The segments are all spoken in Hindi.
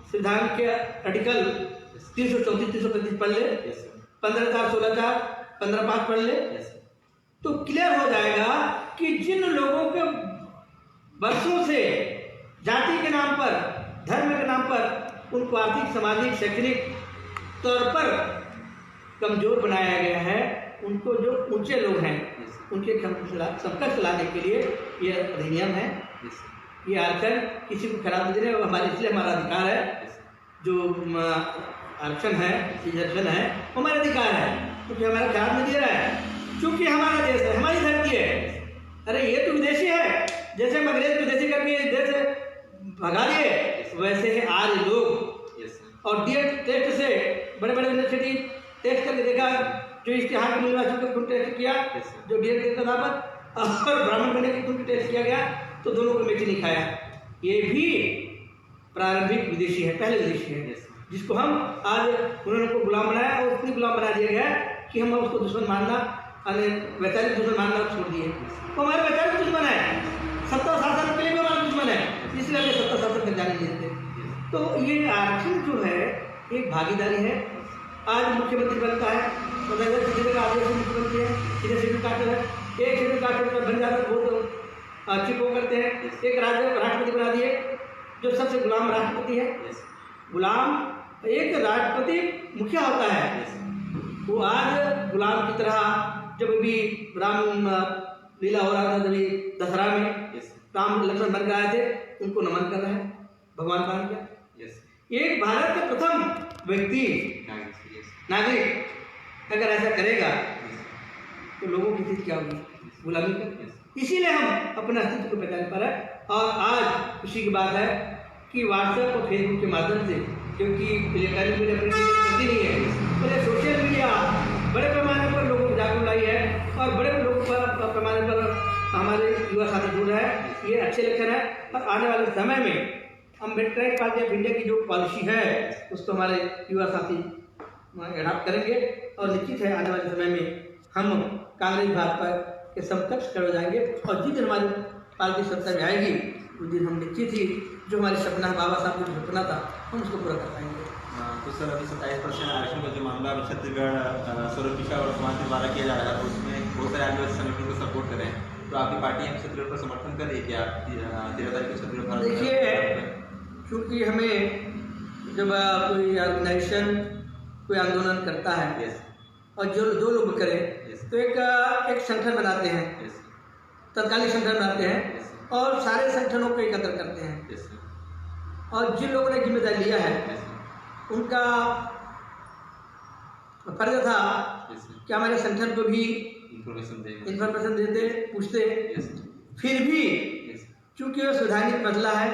संविधान के आर्टिकल 334 335 पढ़ ले, 15 16 15 5 पढ़ ले, तो क्लियर हो जाएगा कि जिन लोगों के वर्षों से जाति के नाम पर, धर्म के नाम पर उनको आर्थिक, सामाजिक, शैक्षणिक तौर पर कमजोर बनाया गया है, उनको जो ऊंचे लोग हैं उनके समकक्ष लाने के लिए ये अधिनियम है। ये आरक्षण किसी को खराब नहीं दे रहे, हमारे इसलिए हमारा अधिकार है। जो आरक्षण है, रिजर्वेशन है, हमारा अधिकार है, क्योंकि हमारा खराब नहीं दे रहा है, क्योंकि हमारा देश है, हमारी धरती है। अरे ये तो विदेशी है, जैसे हम अंग्रेज विदेशी करके देश से भगा दिए, वैसे ही आज लोग और डीएड टेस्ट से बड़े बड़े यूनिवर्सिटी टेस्ट करके देखा, जो इसके यहाँ के निवासियों को टेस्ट किया, जो डीएड टेस्ट था पर और ब्राह्मण बनने की कुछ टेस्ट किया गया, तो दोनों को मिर्ची नहीं खाया। ये भी प्रारंभिक विदेशी है, पहले विदेशी है, जिसको हम आज उन्होंने को गुलाम बनाया और उतनी गुलाम बना दिया गया कि हम उसको दुश्मन मानना, वैचारिक दुश्मन मानना छोड़ दिए। तो हमारे वैचारिक दुश्मन है, सत्ता शासन के लिए भी हमारा दुश्मन है, इसलिए हमें सत्ता शासन कर जाने नहीं देते। तो ये आरक्षण जो है एक भागीदारी है। आज मुख्यमंत्री बनता है, किसी का आदेश मुख्यमंत्री है, किसी शेड्यूल कास्ट है, एक शेड्यूल कास्ट का बन जाता है, बहुत अच्छी वो करते हैं, एक राष्ट्रपति बना दिए, जो सबसे गुलाम राष्ट्रपति है। गुलाम एक राष्ट्रपति मुखिया होता है, वो आज गुलाम की तरह जब भी राम लीला हो रहा था, जब दशहरा में राम लक्ष्मण बन आए थे, उनको नमन कर रहे हैं, भगवान का नाम क्या। एक भारत के प्रथम व्यक्ति नागरिक अगर ऐसा करेगा तो लोगों की स्थिति क्या होगी, गुलामी का। इसीलिए हम अपने अस्तित्व को पहचान पा रहे हैं। और आज खुशी की बात है कि व्हाट्सएप और फेसबुक के माध्यम से, क्योंकि इलेक्ट्रॉनिक मीडिया करती नहीं है, तो सोशल मीडिया बड़े पैमाने पर लोगों को जागरूक लाई है और बड़े लोगों पर पैमाने पर हमारे युवा साथी जुड़ रहे हैं। ये अच्छे लक्षण है। और आने वाले समय में अम्बेडकर पार्टी ऑफ इंडिया की जो पॉलिसी है उसको हमारे युवा साथी एडॉप्ट करेंगे और निश्चित है आने वाले समय में हम कांग्रेस भाजपा के समकक्ष खड़े हो जाएंगे। और जिस दिन हमारी पार्टी सत्ता में आएगी उस दिन हम निश्चित ही जो हमारे सपना, बाबा साहब का जो सपना था, हम उसको पूरा कर पाएंगे। तो सर अभी 27% आरक्षण का जो मामला अभी छत्तीसगढ़ सर्वशिक्षा और समाज के द्वारा किया जा रहा है, उसमें बहुत सारे आदिवासी संगठन को सपोर्ट करें, तो आपकी पार्टी हम छत्तीसगढ़ पर समर्थन करे क्या 13 तारीख को छत्तीसगढ़? देखिए, क्योंकि हमें जब कोई ऑर्गेनाइजेशन कोई आंदोलन करता है और जो लोग करें तो एक संगठन बनाते हैं, तत्कालीन संगठन बनाते हैं और सारे संगठनों को एकत्र करते हैं। और जिन लोगों ने जिम्मेदारी लिया है उनका फर्ज था कि हमारे संगठन को भी इन्फॉर्मेशन देते, पूछते। फिर भी चूंकि वो संवैधानिक मसला है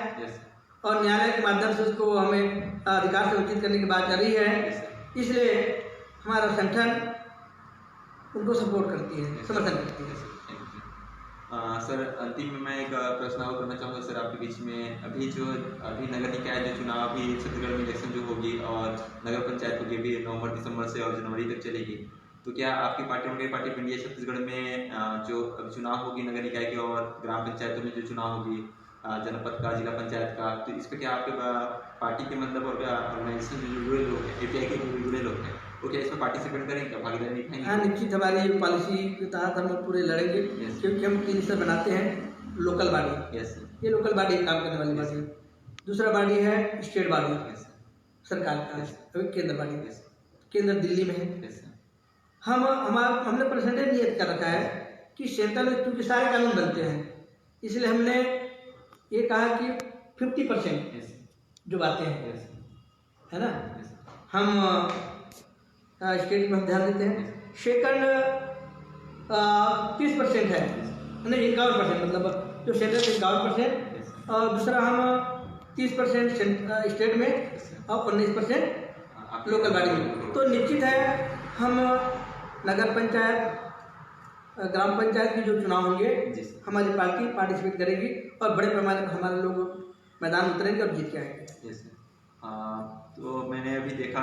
और न्यायालय के माध्यम से उसको हमें अधिकार से वंचित करने की बात कर रही है, इसलिए हमारा संगठन उनको सपोर्ट करती है, समर्थन करती है। सर अंतिम में मैं एक प्रश्न और करना चाहूँगा सर आपके बीच में। अभी नगर निकाय जो चुनाव अभी छत्तीसगढ़ में इलेक्शन जो होगी और नगर पंचायत होगी भी नवंबर दिसंबर से और जनवरी तक चलेगी, तो क्या आपकी पार्टी और पार्टी ऑफ इंडिया छत्तीसगढ़ में जो अब चुनाव होगी नगर निकाय की और ग्राम पंचायतों में जो चुनाव होगी जनपद का, जिला पंचायत का, तो इस पर क्या आपके पार्टी के मतलब और ऑर्गेनाइजेशन जो जुड़े लोग हैं, एपीआई के जो जुड़े लोग हैं, वो क्या इसमें पार्टिसिपेट करेंगे, क्या भागीदारी निभाएंगे? हाँ, निश्चित हमारी पॉलिसी के तहत हम पूरे लड़ेंगे, क्योंकि हम 3 स्तर बनाते हैं। लोकल बॉडी, ये लोकल बॉडी काम करने वाली बॉडी। दूसरा बॉडी है स्टेट बॉडी, सरकार का केंद्र बॉडी, केंद्र दिल्ली में है। हमने परसेंटेज नियत कर रखा है कि सेंट्रल में क्योंकि सारे कानून बनते हैं, इसलिए हमने ये कहा कि 50% जो बातें हैं, है ना, हम स्टेट में हम ध्यान देते हैं। सेकंड 30% है, नहीं 51%, मतलब जो सेंट्रल 51%, और दूसरा हम 30% स्टेट में और 19% लोकल बॉडी में। तो निश्चित है हम नगर पंचायत, ग्राम पंचायत की जो चुनाव होंगे हमारी पार्टी पार्टिसिपेट करेगी और बड़े पैमाने पर हमारे लोग मैदान उतरेंगे और जीत के आएंगे। तो मैंने अभी देखा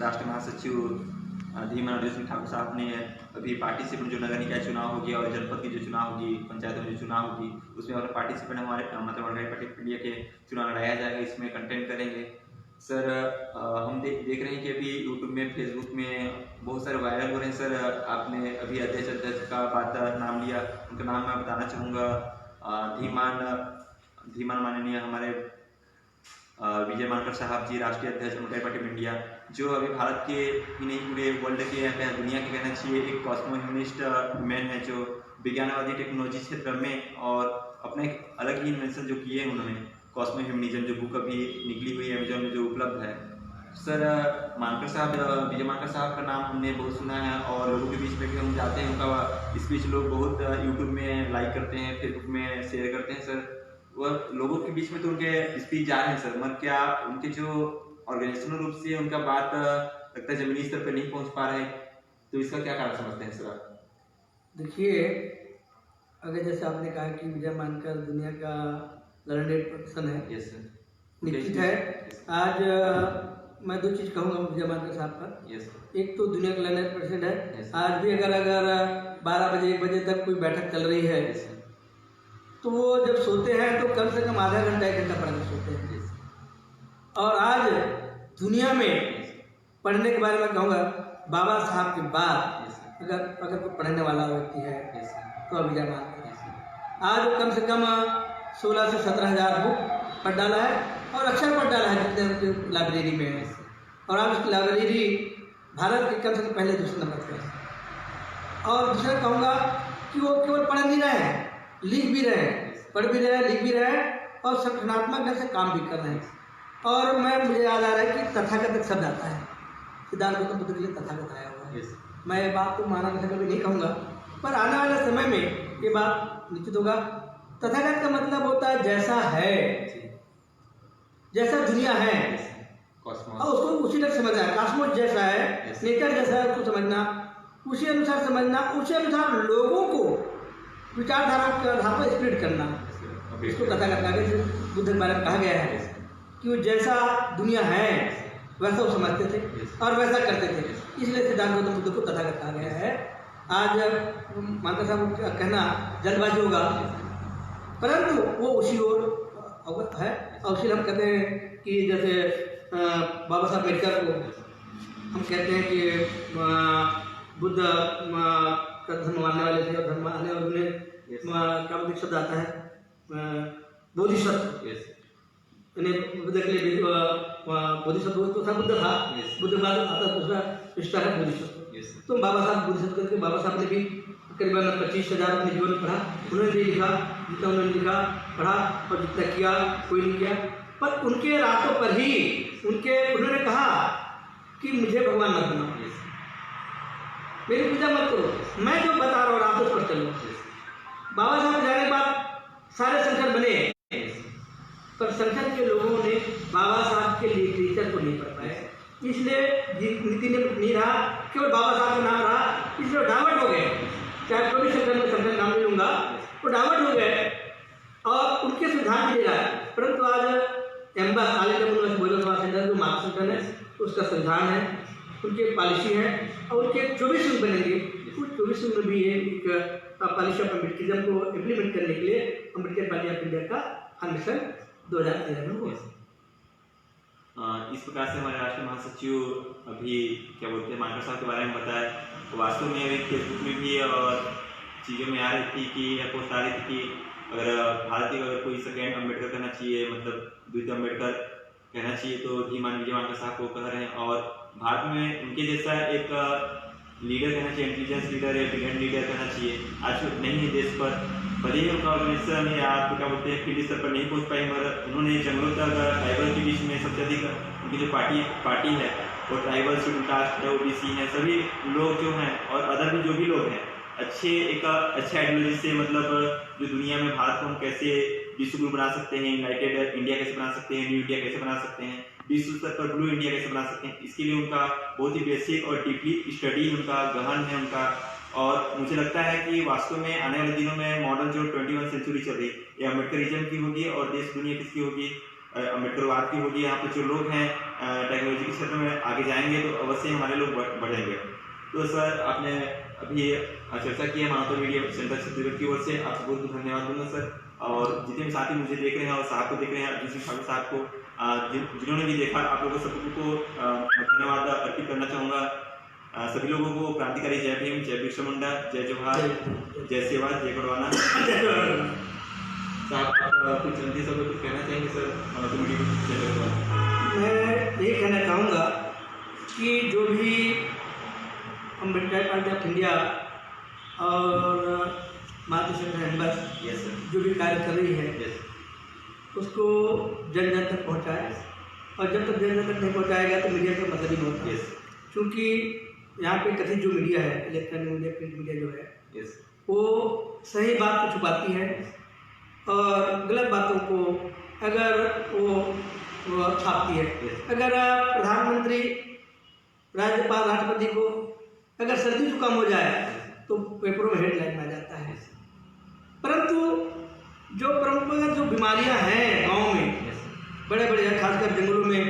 राष्ट्रीय महासचिव धीमान अर्जुन सिंह ठाकुर साहब ने अभी पार्टिसिपेंट जो नगर निकाय चुनाव होगी और जनपद की जो चुनाव होगी, पंचायतों में जो चुनाव होगी, उसमें हमारे पार्टिसिपेंट हमारे मतलब अड़गाई पार्टी इंडिया के चुनाव लड़ाया जाएगा, इसमें कंटेंट करेंगे। सर हम देख रहे हैं कि अभी यूट्यूब में, फेसबुक में बहुत सारे वायरल हो रहे हैं। सर आपने अभी अध्यक्ष का बात नाम लिया, उनका नाम मैं बताना चाहूँगा, धीमान माननीय हमारे विजय मानकर साहब जी, राष्ट्रीय अध्यक्ष अड़गाई पार्टी इंडिया, जो अभी भारत के ही नहीं पूरे वर्ल्ड के या दुनिया के कहना चाहिए एक कॉस्मो ह्यूमनिस्ट मैन है, जो विज्ञानवादी टेक्नोलॉजी क्षेत्र में और अपना एक अलग ही इन्वेंशन जो किए हैं उन्होंने, कॉस्मो ह्यूमनिज्म, जो बुक अभी निकली हुई है अमेजोन में जो उपलब्ध है। सर मानकर साहब, विजय मानकर साहब का नाम हमने बहुत सुना है और लोगों के बीच में भी हम जाते हैं, उनका स्पीच लोग बहुत यूट्यूब में लाइक करते हैं, फेसबुक में शेयर करते हैं। सर वह लोगों के बीच में तो उनके स्पीच जा रहे हैं सर, मगर क्या उनके जो ऑर्गेनाइजेशनल रूप से उनका बात लगता है जमीनी स्तर पर नहीं पहुंच पा रहे, तो इसका क्या कारण समझते हैं सर आप? देखिए, अगर जैसे आपने कहा कि विजय मानकर दुनिया का लर्नेड पर्सन है, यस सर, निश्चित है। आज मैं दो चीज़ कहूँगा विजय मानकर साहब का। यस, एक तो दुनिया का लर्नेड पर्सन है, yes, आज भी अगर 12 बजे 1 बजे तक कोई बैठक चल रही है, yes, तो वो जब सोते हैं तो कम से कम आधा घंटा 1 घंटा पढ़कर सोते हैं। yes, और आज दुनिया में पढ़ने के बारे में कहूँगा, बाबा साहब के बाद yes, अगर कोई पढ़ने वाला व्यक्ति है yes, तो विजय मानकर। yes, आज कम से कम 16 से 17 हज़ार बुक पढ़ डाला है और अक्षर पढ़ डाला है जितने लाइब्रेरी में है। और आज उसकी लाइब्रेरी भारत के कम से कम पहले दूसरे नंबर पर है। और दूसरा कहूँगा कि वो केवल पढ़ नहीं रहे हैं, लिख भी रहे हैं, पढ़ भी रहे हैं, लिख भी रहे हैं और संगठनात्मक ढंग से काम भी कर रहे हैं। और मुझे याद आ रहा है कि तथागत शब्द आता है, सिद्धार्थ गौतम बुद्ध के लिए तथागत आया हुआ है। yes, मैं ये बात को माना कभी नहीं कहूँगा, पर आने वाले समय में ये बात निश्चित होगा। तथागत का मतलब होता है जैसा है, जैसा दुनिया है और उसको उसी तरह समझना है। कॉस्मोस जैसा है, नेचर जैसा है, उसको समझना, उसी अनुसार समझना, उसी अनुसार लोगों को विचारधारा के आधार पर स्प्रेड करना। इसको तथागत आगे बुद्ध के बारे में कहा गया है कि वो जैसा दुनिया है वैसा वो समझते थे और वैसा करते थे, इसलिए सिद्धार्थ गौतम बुद्ध को तथागत कहा गया है। आज मानकर साहब का कहना जल्दबाजी होगा, परंतु वो उसी ओर अवगत है। और इसलिए हम कहते हैं कि जैसे बाबा साहब अम्बेडकर को हम कहते हैं कि बुद्ध का धर्म मानने वाले थे और धर्म मानने वाले क्या बोलते शब्द आता है, बोधिसत्व। बुद्ध के लिए बोधिसत्व तो था, बुद्ध था, बुद्ध बाद आता दूसरा रिश्ता है बोधिसत्व। तो बाबा साहब बोधिसत्व करके बाबा साहब ने भी करीबन 25,000 अपने जीवन में पढ़ा, उन्होंने भी लिखा, जितना उन्होंने लिखा पढ़ा और जितना किया कोई नहीं किया। पर उनके रास्तों पर ही उन्होंने कहा कि मुझे भगवान मत बनाओ, मेरी पूजा मत करो, मैं जो बता रहा हूँ रास्तों पर चलो। बाबा साहब जाने के बाद सारे संगठन बने, पर संगठन के लोगों ने बाबा साहब के लिटरेचर को नहीं पढ़ पाए, इसलिए नीति नहीं रहा, केवल बाबा साहब का नाम रहा, इसलिए डाइवर्ट हो गए। चाहे कोई भी संगठन नाम नहीं लूँगा, वो डाइवर्ट हो गए और उनके सिद्धांत भी ले रहा है। परंतु आज एम्बस जो मार्क्स संगठन है उसका संविधान है, उनकी पॉलिसी है और उनके 24 दिन बनेंगे, उस 24 दिन में भी एक पॉलिसी ऑफ अम्बेडकरिज्म को इम्प्लीमेंट करने के लिए अम्बेडकर पार्टी ऑफ इंडिया का फंक्शन 2013 में हुआ। इस प्रकार से हमारे राष्ट्रीय महासचिव अभी क्या बोलते हैं मानकर साहब के बारे में बताया, वास्तव में अभी फेसबुक में भी और चीज़ों में आ रही थी कि पोस्ट आ रही थी कि अगर भारत की अगर कोई सेकेंड अम्बेडकर कहना चाहिए, मतलब द्वितीय अम्बेडकर कहना चाहिए, तो धीमान विजय मानकर साहब को कह रहे हैं। और भारत में उनके जैसा एक लीडर कहना चाहिए, इंटेलिजेंस लीडर या ब्रिलियंट लीडर कहना चाहिए, आज नहीं है देश पर। भले ही उनका ऑर्गेनाइजेशन या क्या बोलते हैं फील्ड स्तर पर नहीं पहुंच पाई, मगर उन्होंने जंगलों तक ट्राइबल के बीच में सबसे अधिक उनकी जो पार्टी है वो ट्राइबल, शेड्यूल कास्ट है, ओबीसी हैं, सभी लोग जो हैं और अदर भी जो भी लोग हैं अच्छे आइडियोलॉजी से, मतलब जो दुनिया में भारत को हम कैसे विश्व गुरु बना सकते हैं, यूनाइटेड इंडिया कैसे बना सकते हैं, न्यू इंडिया कैसे बना सकते हैं, विश्व स्तर पर ब्लू इंडिया कैसे बना सकते हैं, इसके लिए उनका बहुत ही बेसिक और डीपली स्टडी उनका गहन है उनका। और मुझे लगता है कि वास्तव में आने वाले दिनों में मॉडर्न जो 21वीं सेंचुरी चल रही है ये अम्बेडकरिज्म की होगी और देश दुनिया किसकी होगी, अम्बेडकरवाद की होगी। यहाँ पे जो लोग हैं टेक्नोलॉजी के क्षेत्र में आगे जाएंगे तो अवश्य हमारे लोग बढ़ेंगे। तो सर आपने अभी चर्चा की है मानवता मीडिया सेंटर छत्तीसगढ़ की ओर से, आपको बहुत बहुत धन्यवाद दूंगा सर। और जितने भी साथी मुझे देख रहे हैं और साहब को देख रहे हैं, अर्जुन सिंह ठाकुर साहब को, जिन्होंने भी देखा, आप लोगों सबको धन्यवाद अर्पित करना चाहूँगा। सभी लोगों को क्रांतिकारी जय भीम, जय बिरसा मुंडा, जय जोहार, जय सेवा, जय गढ़वाना। साहब आप कुछ अंतिम शब्द कुछ कहना चाहेंगे सर मानवता मीडिया सेंटर के बारे में? मैं ये कहना चाहूँगा कि जो भी अम्बेडकर पार्टी ऑफ इंडिया और मातृ सेंटर हैंडबस यस सर, जो भी कार्य कर रही है यस, उसको जन जन तक पहुँचाए, और जब तक जन जन तक नहीं पहुँचाएगा तो मीडिया का मतलब ही नहीं होता। यस, क्योंकि यहाँ पे कथित जो मीडिया है, इलेक्ट्रॉनिक मीडिया, प्रिंट मीडिया जो है, यस, वो सही बात को छुपाती है और गलत बातों को अगर वो छापती है। अगर प्रधानमंत्री, राज्यपाल, राष्ट्रपति को अगर सर्दी जुकाम हो जाए तो पेपरों में हेडलाइन में आ जाता है, परंतु जो परंपरागत जो बीमारियां हैं गांव में, बड़े बड़े खासकर जंगलों में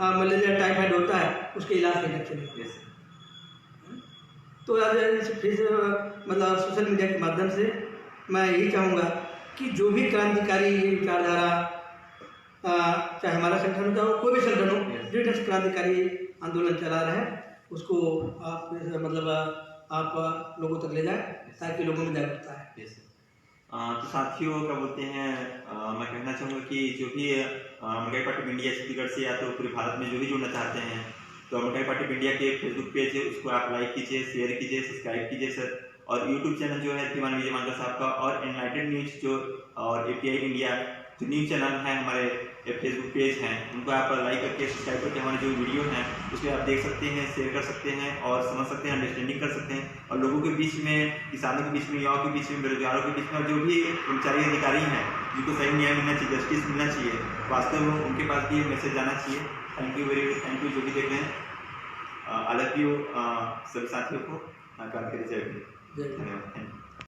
मलेरिया, टाइफाइड होता है, उसके इलाज के लक्ष्य नहीं। तो फिर मतलब सोशल मीडिया के माध्यम से मैं यही चाहूँगा कि जो भी क्रांतिकारी विचारधारा, चाहे हमारा संगठन हो, कोई भी संगठन हो, जो क्रांतिकारी आंदोलन चला रहा है, उसको आप मतलब आप लोगों तक ले जाए ताकि लोगों में जागरूकता है। तो साथियों क्या बोलते हैं, मैं कहना चाहूँगा कि जो भी Ambedkar party of India Chhattisgarh से या तो पूरे भारत में जो भी जुड़ना चाहते हैं, तो अम्बेडकर पार्टी ऑफ इंडिया के फेसबुक पेज है, उसको आप लाइक कीजिए, शेयर कीजिए, सब्सक्राइब कीजिए सर। और यूट्यूब चैनल जो है धीमान विजय मांगा साहब का, और एनलाइटेड न्यूज जो और API इंडिया जो न्यूज़ चैनल है, हमारे फेसबुक पेज हैं, उनको आप लाइक करके सब्सक्राइब करके हमारे जो वीडियो हैं उसमें आप देख सकते हैं, शेयर कर सकते हैं और समझ सकते हैं, अंडरस्टैंडिंग कर सकते हैं। और लोगों के बीच में, किसानों के बीच में, युवाओं के बीच में, बेरोजगारों के बीच में, और जो भी कर्मचारी अधिकारी हैं जिनको सही न्याय मिलना चाहिए, जस्टिस मिलना चाहिए, वास्तव में उनके पास भी मैसेज जाना चाहिए। Thank you very much, thank you जो भी देख रहे हैं। आई लव यू सभी साथियों को, क्रांतिकारी जय भीम, धन्यवाद।